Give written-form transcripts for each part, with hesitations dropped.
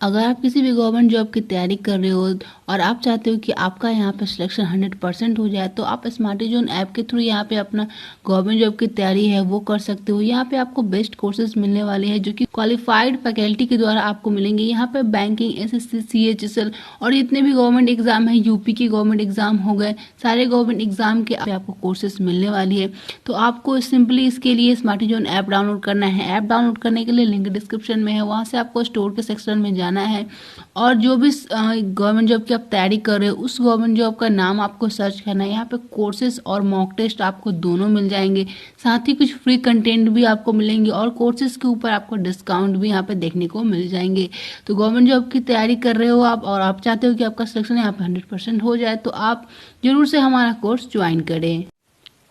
अगर आप किसी भी गवर्नमेंट जॉब की तैयारी कर रहे हो और आप चाहते हो कि आपका यहाँ पे सिलेक्शन 100% हो जाए, तो आप स्मार्टी जोन ऐप के थ्रू यहाँ पे अपना गवर्नमेंट जॉब की तैयारी है वो कर सकते हो। यहाँ पे आपको बेस्ट कोर्सेज मिलने वाले हैं जो कि क्वालिफाइड फैकल्टी के द्वारा आपको मिलेंगे। यहाँ पे बैंकिंग, एसएससी, सीएचएसएल और जितने भी गवर्नमेंट एग्जाम है, यूपी की गवर्नमेंट एग्जाम हो गए, सारे गवर्नमेंट एग्जाम के आपको कोर्सेज मिलने वाली है। तो आपको सिंपली इसके लिए स्मार्टी जोन ऐप डाउनलोड करना है। ऐप डाउनलोड करने के लिए लिंक डिस्क्रिप्शन में है, वहाँ से आपको स्टोर के सेक्शन में जाना है और जो भी गवर्नमेंट जॉब की आप तैयारी कर रहे हो उस गवर्नमेंट जॉब का नाम आपको सर्च करना है। यहाँ पे कोर्सेज और मॉक टेस्ट आपको दोनों मिल जाएंगे, साथ ही कुछ फ्री कंटेंट भी आपको मिलेंगे और कोर्सेज के ऊपर आपको डिस्काउंट भी यहाँ पे देखने को मिल जाएंगे। तो गवर्नमेंट जॉब की तैयारी कर रहे हो आप और आप चाहते हो कि आपका सिलेक्शन यहाँ पे 100% हो जाए, तो आप जरूर से हमारा कोर्स ज्वाइन करें।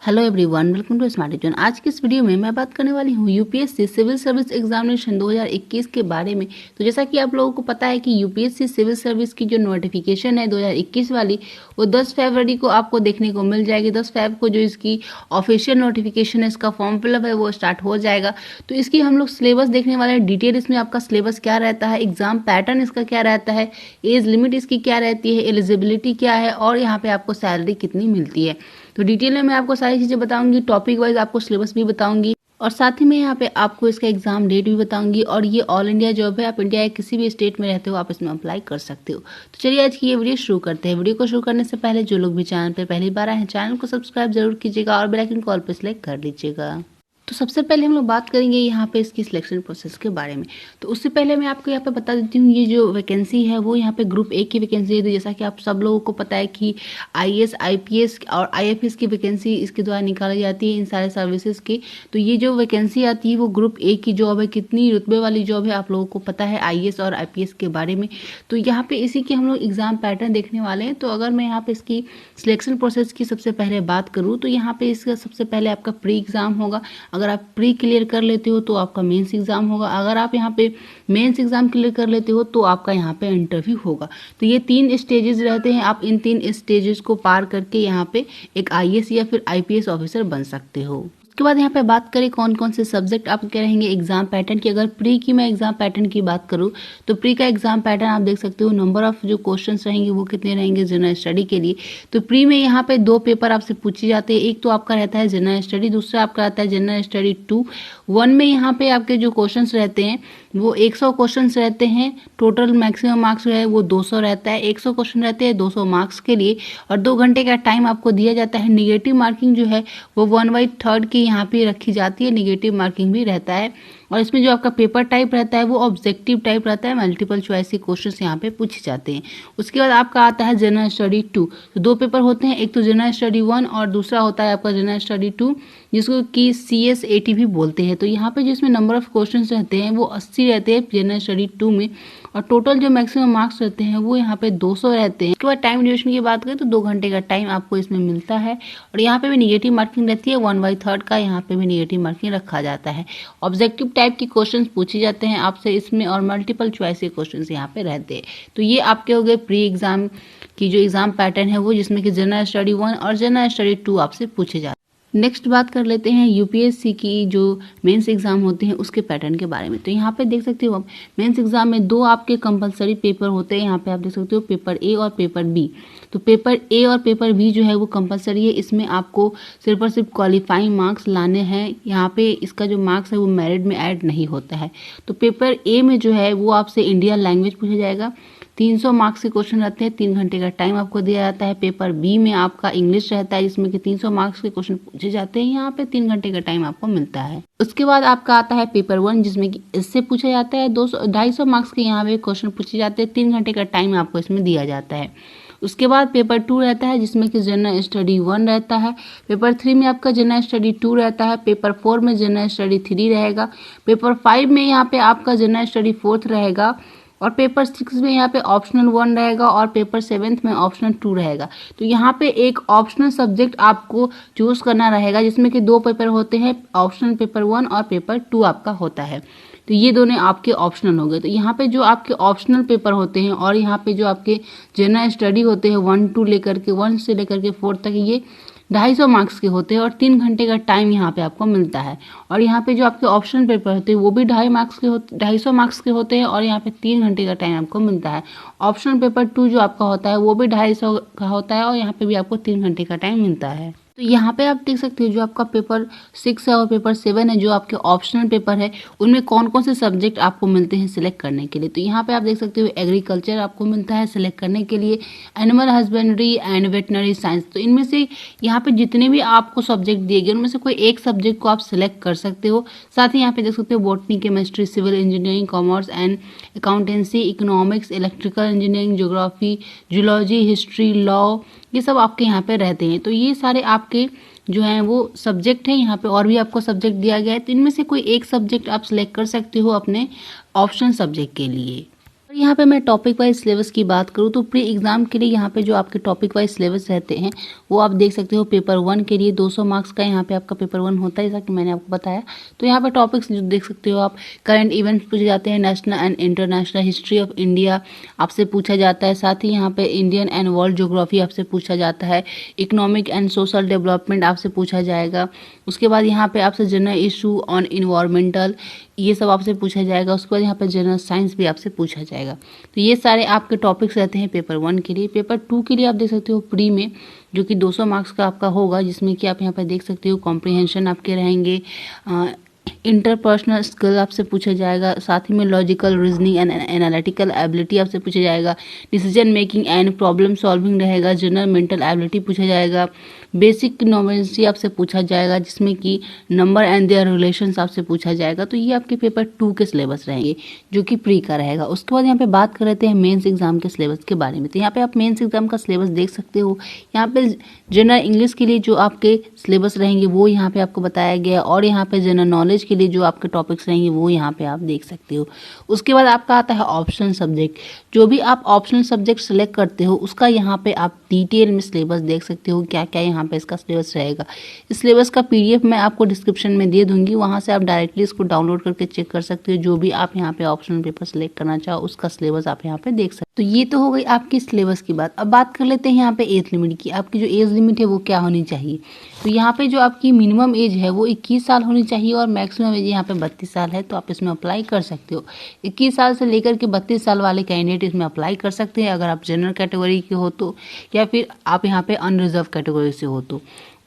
Hello everyone, welcome to Smarty Zone. आज की इस वीडियो में मैं बात करने वाली हूँ यूपीएससी सिविल सर्विस एग्जामिनेशन 2021 के बारे में। तो जैसा कि आप लोगों को पता है कि यूपीएससी सिविल सर्विस की जो नोटिफिकेशन है 2021 वाली, वो 10 फरवरी को आपको देखने को मिल जाएगी। 10 फरवरी को जो इसकी ऑफिशियल नोटिफिकेशन है, इसका फॉर्म फिलअप है, वो स्टार्ट हो जाएगा। तो इसकी हम लोग सिलेबस देखने वाले हैं, डिटेल इसमें आपका सिलेबस क्या रहता है, एग्जाम पैटर्न इसका क्या रहता है, एज लिमिट इसकी क्या रहती है, एलिजिबिलिटी क्या है और यहाँ पे आपको सैलरी कितनी मिलती है। तो डिटेल में मैं आपको सारी चीज़ें बताऊंगी, टॉपिक वाइज आपको सिलेबस भी बताऊंगी और साथ ही में यहाँ पे आपको इसका एग्जाम डेट भी बताऊंगी। और ये ऑल इंडिया जॉब है, आप इंडिया के किसी भी स्टेट में रहते हो आप इसमें अप्लाई कर सकते हो। तो चलिए आज की ये वीडियो शुरू करते हैं। वीडियो को शुरू करने से पहले जो लोग भी चैनल पर पहली बार आए हैं, चैनल को सब्सक्राइब जरूर कीजिएगा और बेल आइकन को ऑल पे सिलेक्ट कर लीजिएगा। तो सबसे पहले हम लोग बात करेंगे यहाँ पे इसकी सिलेक्शन प्रोसेस के बारे में। तो उससे पहले मैं आपको यहाँ पे बता देती हूँ, ये जो वैकेंसी है वो यहाँ पे ग्रुप ए की वैकेंसी है। तो जैसा कि आप सब लोगों को पता है कि आईएएस, आईपीएस और आईएफएस की वैकेंसी इसके द्वारा निकाली जाती है इन सारे सर्विसेज की। तो ये जो वैकेंसी आती है वो ग्रुप ए की जॉब है। कितनी रुतबे वाली जॉब है आप लोगों को पता है आईएएस और आईपीएस के बारे में। तो यहाँ पे इसी के हम लोग एग्जाम पैटर्न देखने वाले हैं। तो अगर मैं यहाँ पे इसकी सिलेक्शन प्रोसेस की सबसे पहले बात करूँ तो यहाँ पे इसका सबसे पहले आपका प्री एग्जाम होगा। अगर आप प्री क्लियर कर लेते हो तो आपका मेंस एग्जाम होगा। अगर आप यहाँ पे मेंस एग्जाम क्लियर कर लेते हो तो आपका यहाँ पे इंटरव्यू होगा। तो ये 3 स्टेजेस रहते हैं। आप इन 3 स्टेजेस को पार करके यहाँ पे एक आईएएस या फिर आईपीएस ऑफिसर बन सकते हो। उसके बाद यहाँ पे बात करें कौन कौन से सब्जेक्ट आपके रहेंगे एग्जाम पैटर्न की। अगर प्री की मैं एग्जाम पैटर्न की बात करूँ तो प्री का एग्जाम पैटर्न आप देख सकते हो। नंबर ऑफ जो क्वेश्चंस रहेंगे वो कितने रहेंगे जनरल स्टडी के लिए। तो प्री में यहाँ पे 2 पेपर आपसे पूछे जाते हैं। एक तो आपका रहता है जनरल स्टडी, दूसरा आपका रहता है जनरल स्टडी 2। 1 में यहाँ पे आपके जो क्वेश्चन रहते हैं वो 100 क्वेश्चन रहते हैं। टोटल मैक्सिमम मार्क्स जो है वो 200 रहता है। 100 क्वेश्चन रहते हैं 200 मार्क्स के लिए और 2 घंटे का टाइम आपको दिया जाता है। निगेटिव मार्किंग जो है वो 1/3 की यहाँ पे रखी जाती है, निगेटिव मार्किंग भी रहता है। और इसमें जो आपका पेपर टाइप रहता है वो ऑब्जेक्टिव टाइप रहता है, मल्टीपल चॉइस के क्वेश्चंस यहाँ पे पूछे जाते हैं। उसके बाद आपका आता है जनरल स्टडी 2। तो 2 पेपर होते हैं, एक तो जनरल स्टडी 1 और दूसरा होता है आपका जनरल स्टडी 2, जिसको कि CSAT भी बोलते हैं। तो यहाँ पे जिसमें नंबर ऑफ क्वेश्चंस रहते हैं वो 80 रहते हैं जनरल स्टडी 2 में और टोटल जो मैक्सिमम मार्क्स रहते हैं वो यहाँ पे 200 रहते हैं। उसके बाद टाइम ड्यूरेशन की बात करें तो 2 घंटे का टाइम आपको इसमें मिलता है और यहाँ पे भी निगेटिव मार्किंग रहती है। 1/3 का यहाँ पे भी निगेटिव मार्किंग रखा जाता है। ऑब्जेक्टिव टाइप के क्वेश्चंस पूछे जाते हैं आपसे इसमें और मल्टीपल चॉइस के क्वेश्चंस यहाँ पे रहते हैं। तो ये आपके हो गए प्री एग्जाम की जो एग्जाम पैटर्न है वो, जिसमें कि जनरल स्टडी 1 और जनरल स्टडी 2 आपसे पूछे जाते हैं। नेक्स्ट बात कर लेते हैं यूपीएससी की जो मेंस एग्जाम होते हैं उसके पैटर्न के बारे में। तो यहाँ पे देख सकते हो आप मेंस एग्जाम में 2 आपके कंपलसरी पेपर होते हैं। यहाँ पे आप देख सकते हो पेपर ए और पेपर बी। तो पेपर ए और पेपर बी जो है वो कंपलसरी है। इसमें आपको सिर्फ और सिर्फ क्वालिफाइंग मार्क्स लाने हैं। यहाँ पे इसका जो मार्क्स है वो मेरिट में ऐड नहीं होता है। तो पेपर ए में जो है वो आपसे इंडियन लैंग्वेज पूछा जाएगा। 300 मार्क्स के क्वेश्चन रहते हैं, 3 घंटे का टाइम आपको दिया जाता है। पेपर बी में आपका इंग्लिश रहता है जिसमें कि 300 मार्क्स के क्वेश्चन पूछे जाते हैं। यहाँ पे 3 घंटे का टाइम आपको मिलता है। उसके बाद आपका आता है पेपर 1 जिसमें कि इससे पूछा जाता है 250 मार्क्स के यहाँ पे क्वेश्चन पूछे जाते हैं। 3 घंटे का टाइम आपको इसमें दिया जाता है। उसके बाद पेपर 2 रहता है जिसमें कि जनरल स्टडी 1 रहता है। पेपर 3 में आपका जनरल स्टडी 2 रहता है। पेपर 4 में जनरल स्टडी 3 रहेगा। पेपर 5 में यहाँ पे आपका जनरल स्टडी 4 रहेगा और पेपर 6 में यहाँ पे ऑप्शनल 1 रहेगा और पेपर 7 में ऑप्शनल 2 रहेगा। तो यहाँ पे एक ऑप्शनल सब्जेक्ट आपको चूज करना रहेगा जिसमें कि 2 पेपर होते हैं, ऑप्शनल पेपर 1 और पेपर 2 आपका होता है। तो ये दोनों आपके ऑप्शनल हो गए। तो यहाँ पे जो आपके ऑप्शनल पेपर होते हैं और यहाँ पे जो आपके जनरल स्टडी होते हैं 1 से लेकर के 4 तक, ये 250 मार्क्स के होते हैं और 3 घंटे का टाइम यहाँ पे आपको मिलता है। और यहाँ पे जो आपके ऑप्शनल पेपर होते हैं वो भी 250 मार्क्स के होते हैं और यहाँ पे 3 घंटे का टाइम आपको मिलता है। ऑप्शनल पेपर 2 जो आपका होता है वो भी 250 का होता है और यहाँ पे भी आपको 3 घंटे का टाइम मिलता है। तो यहाँ पे आप देख सकते हो जो आपका पेपर 6 है और पेपर 7 है जो आपके ऑप्शनल पेपर है, उनमें कौन कौन से सब्जेक्ट आपको मिलते हैं सिलेक्ट करने के लिए। तो यहाँ पे आप देख सकते हो एग्रीकल्चर आपको मिलता है सिलेक्ट करने के लिए, animal husbandry and veterinary science. तो इनमें से यहाँ पे जितने भी आपको सब्जेक्ट दिए गए उनमें से कोई एक सब्जेक्ट को आप सिलेक्ट कर सकते हो। साथ ही यहाँ पे देख सकते हो botany, chemistry, civil engineering, commerce and accountancy, economics, electrical engineering, geography, zoology, history, law, ये सब आपके यहाँ पे रहते हैं। तो ये सारे आपके जो हैं वो सब्जेक्ट हैं। यहाँ पे और भी आपको सब्जेक्ट दिया गया है, तो इनमें से कोई एक सब्जेक्ट आप सिलेक्ट कर सकते हो अपने ऑप्शन सब्जेक्ट के लिए। और यहाँ पे मैं टॉपिक वाइज सिलेबस की बात करूँ तो प्री एग्जाम के लिए यहाँ पे जो आपके टॉपिक वाइज सिलेबस रहते हैं वो आप देख सकते हो। पेपर 1 के लिए 200 मार्क्स का यहाँ पे आपका पेपर 1 होता है, जैसा कि मैंने आपको बताया। तो यहाँ पे टॉपिक्स जो देख सकते हो आप, करंट इवेंट्स पूछे जाते हैं, national and international, history of India आपसे पूछा जाता है। साथ ही यहाँ पे इंडियन एंड वर्ल्ड ज्योग्राफी आपसे पूछा जाता है, इकोनॉमिक एंड सोशल डेवलपमेंट आपसे पूछा जाएगा। उसके बाद यहाँ पे आपसे जनरल इशू ऑन इन्वायरमेंटल, ये सब आपसे पूछा जाएगा। उसके बाद यहाँ पे जनरल साइंस भी आपसे पूछा जाएगा। तो ये सारे आपके टॉपिक्स रहते हैं पेपर 1 के लिए। पेपर 2 के लिए आप देख सकते हो प्री में, जो कि 200 मार्क्स का आपका होगा, जिसमें कि आप यहाँ पे देख सकते हो कॉम्प्रिहेंशन आपके रहेंगे, इंटरपर्सनल स्किल आपसे पूछा जाएगा, साथ ही में logical reasoning and analytical ability आपसे पूछा जाएगा, decision making and problem solving रहेगा, जनरल मेंटल एबिलिटी पूछा जाएगा, बेसिक नॉमेंसी आपसे पूछा जाएगा, जिसमें कि नंबर एंड देयर रिलेशंस आपसे पूछा जाएगा। तो ये आपके पेपर 2 के सिलेबस रहेंगे जो कि प्री का रहेगा। उसके बाद यहाँ पे बात कर लेते हैं मेंस एग्जाम के सिलेबस के बारे में। तो यहाँ पे आप मेंस एग्जाम का सिलेबस देख सकते हो। यहाँ पे जनरल इंग्लिश के लिए जो आपके सिलेबस रहेंगे वो यहाँ पे आपको बताया गया है और यहाँ पे जनरल नॉलेज के लिए जो आपके टॉपिक्स रहेंगे वो यहाँ पे आप देख सकते हो। उसके बाद आपका आता है ऑप्शनल सब्जेक्ट। जो भी आप ऑप्शनल सब्जेक्ट सेलेक्ट करते हो उसका यहाँ पे आप डिटेल में सिलेबस देख सकते हो, क्या क्या यहाँ पे इसका सिलेबस रहेगा। इस सिलेबस का PDF मैं आपको डिस्क्रिप्शन में दे दूंगी, वहाँ से आप डायरेक्टली इसको डाउनलोड करके चेक कर सकते हो। जो भी आप यहाँ पे ऑप्शनल पेपर सेलेक्ट करना चाहो उसका सिलेबस आप यहाँ पे देख सकते हो। तो ये तो हो गई आपकी सिलेबस की बात। अब बात कर लेते हैं यहाँ पे एज लिमिट की। आपकी जो एज लिमिट है वो क्या होनी चाहिए। तो यहाँ पे जो आपकी मिनिमम एज है वो 21 साल होनी चाहिए और मैक्सिमम एज यहाँ पे 32 साल है। तो आप इसमें अप्लाई कर सकते हो। 21 साल से लेकर के 32 साल वाले कैंडिडेट इसमें अप्लाई कर सकते हैं, अगर आप जनरल कैटेगरी के हो तो, या फिर आप यहाँ पे अनरिजर्व कैटेगरी से हो तो।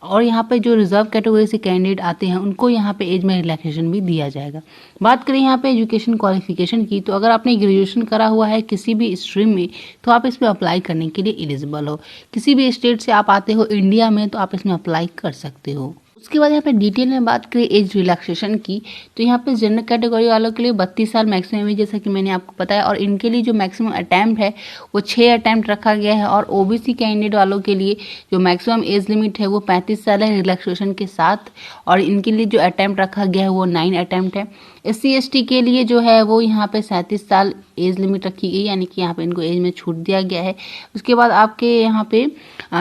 और यहाँ पे जो रिजर्व कैटेगरी से कैंडिडेट आते हैं उनको यहाँ पे एज में रिलैक्सेशन भी दिया जाएगा। बात करें यहाँ पे एजुकेशन क्वालिफिकेशन की, तो अगर आपने ग्रेजुएशन करा हुआ है किसी भी स्ट्रीम में तो आप इसमें अप्लाई करने के लिए एलिजिबल हो। किसी भी स्टेट से आप आते हो इंडिया में तो आप इसमें अप्लाई कर सकते हो। उसके बाद यहाँ पे डिटेल में बात करें एज रिलैक्सेशन की, तो यहाँ पे जनरल कैटेगरी वालों के लिए 32 साल मैक्सिमम है, जैसा कि मैंने आपको बताया। और इनके लिए जो मैक्सिमम अटैम्प्ट है वो 6 अटैम्प्ट रखा गया है। और OBC कैंडिडेट वालों के लिए जो मैक्सिमम एज लिमिट है वो 35 साल है रिलैक्सेशन के साथ, और इनके लिए जो अटैम्प्ट रखा गया है वो 9 अटैम्प्ट है। SC ST के लिए जो है वो यहाँ पे 37 साल एज लिमिट रखी गई, यानी कि यहाँ पे इनको एज में छूट दिया गया है। उसके बाद आपके यहाँ पे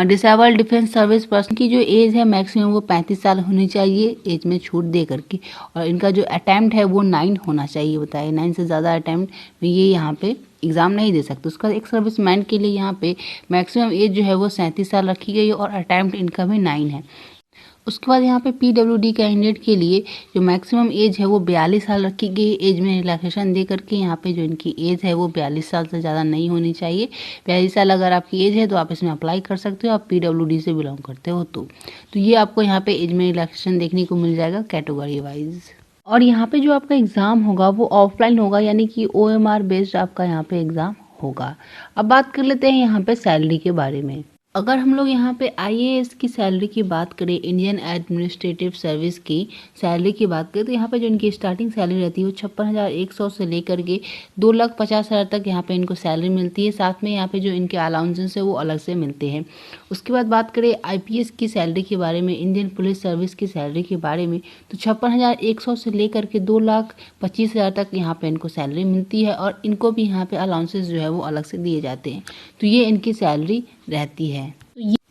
डिसेबल्ड डिफेंस सर्विस पर्सन की जो एज है मैक्सिमम वो 35 साल होनी चाहिए एज में छूट दे करके, और इनका जो अटैम्प्ट है वो 9 होना चाहिए। बताइए 9 से ज़्यादा अटैम्प्ट में ये यहाँ पे एग्ज़ाम नहीं दे सकते। उसका एक सर्विसमैन के लिए यहाँ पे मैक्सिमम एज जो है वो 37 साल रखी गई और अटैम्प्ट इनका भी 9 है। उसके बाद यहाँ पे PWD कैंडिडेट के लिए जो मैक्सिमम एज है वो 42 साल रखी गई। एज में रिलैक्सेशन दे करके यहाँ पे जो इनकी एज है वो 42 साल से ज़्यादा नहीं होनी चाहिए। 42 साल अगर आपकी एज है तो आप इसमें अप्लाई कर सकते हो, आप PWD से बिलोंग करते हो तो ये आपको यहाँ पे एज में रिलैक्सेशन देखने को मिल जाएगा कैटेगरी वाइज। और यहाँ पे जो आपका एग्ज़ाम होगा वो ऑफलाइन होगा, यानी कि OMR बेस्ड आपका यहाँ पे एग्ज़ाम होगा। अब बात कर लेते हैं यहाँ पे सैलरी के बारे में। अगर हम लोग यहाँ पे IAS की सैलरी की बात करें, इंडियन एडमिनिस्ट्रेटिव सर्विस की सैलरी की बात करें, तो यहाँ पे जो इनकी स्टार्टिंग सैलरी रहती है वो 56,100 से लेकर के 2,50,000 तक यहाँ पे इनको सैलरी मिलती है। साथ में यहाँ पे जो इनके अलाउंसेस है वो अलग से मिलते हैं। उसके बाद बात करें IPS की सैलरी के बारे में, इंडियन पुलिस सर्विस की सैलरी के बारे में, तो 56,100 से लेकर के 2,25,000 तक यहाँ पे इनको सैलरी मिलती है, और इनको भी यहाँ पे अलाउंसेस जो है वो अलग से दिए जाते हैं। तो ये इनकी सैलरी रहती है।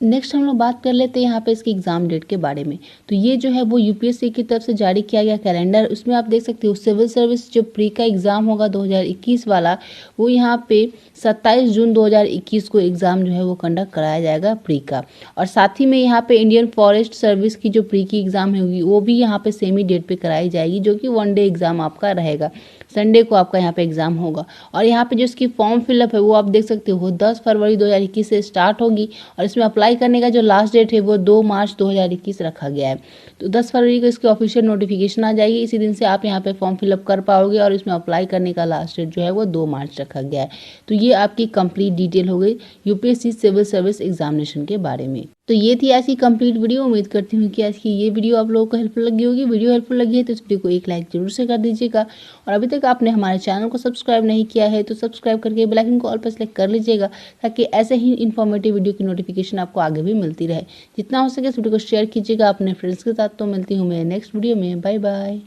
नेक्स्ट हम लोग बात कर लेते हैं यहाँ पे इसकी एग्ज़ाम डेट के बारे में। तो ये जो है वो यूपीएससी की तरफ से जारी किया गया कैलेंडर, उसमें आप देख सकते हो सिविल सर्विस जो प्री का एग्ज़ाम होगा 2021 वाला, वो यहाँ पे 27 जून 2021 को एग्ज़ाम जो है वो कंडक्ट कराया जाएगा प्री का। और साथ ही में यहाँ पे इंडियन फॉरेस्ट सर्विस की जो प्री की एग्ज़ाम होगी वो भी यहाँ पे सेम ही डेट पे कराई जाएगी, जो कि 1 डे एग्ज़ाम आपका रहेगा। संडे को आपका यहाँ पे एग्ज़ाम होगा। और यहाँ पे जो इसकी फॉर्म फिलअप है वो आप देख सकते हो 10 फरवरी 2021 से स्टार्ट होगी, और इसमें अप्लाई करने का जो लास्ट डेट है वो 2 मार्च 2021 रखा गया है। तो 10 फरवरी को इसकी ऑफिशियल नोटिफिकेशन आ जाएगी, इसी दिन से आप यहाँ पे फॉर्म फिलअप कर पाओगे, और इसमें अप्लाई करने का लास्ट डेट जो है वो 2 मार्च रखा गया है। तो ये आपकी कंप्लीट डिटेल हो गई यूपीएससी सिविल सर्विस एग्जामिनेशन के बारे में। तो ये थी ऐसी कंप्लीट वीडियो। उम्मीद करती हूँ कि आज की ये वीडियो आप लोगों को हेल्पफुल लगी होगी। वीडियो हेल्पफुल लगी है तो इस वीडियो को एक लाइक जरूर से कर दीजिएगा, और अभी तक आपने हमारे चैनल को सब्सक्राइब नहीं किया है तो सब्सक्राइब करके बेल आइकन को ऑल पर सेलेक्ट कर लीजिएगा, ताकि ऐसे ही इन्फॉर्मेटिव वीडियो की नोटिफिकेशन आपको आगे भी मिलती रहे। जितना हो सके इस वीडियो को शेयर कीजिएगा अपने फ्रेंड्स के साथ। तो मिलती हूँ मैं नेक्स्ट वीडियो में। Bye bye.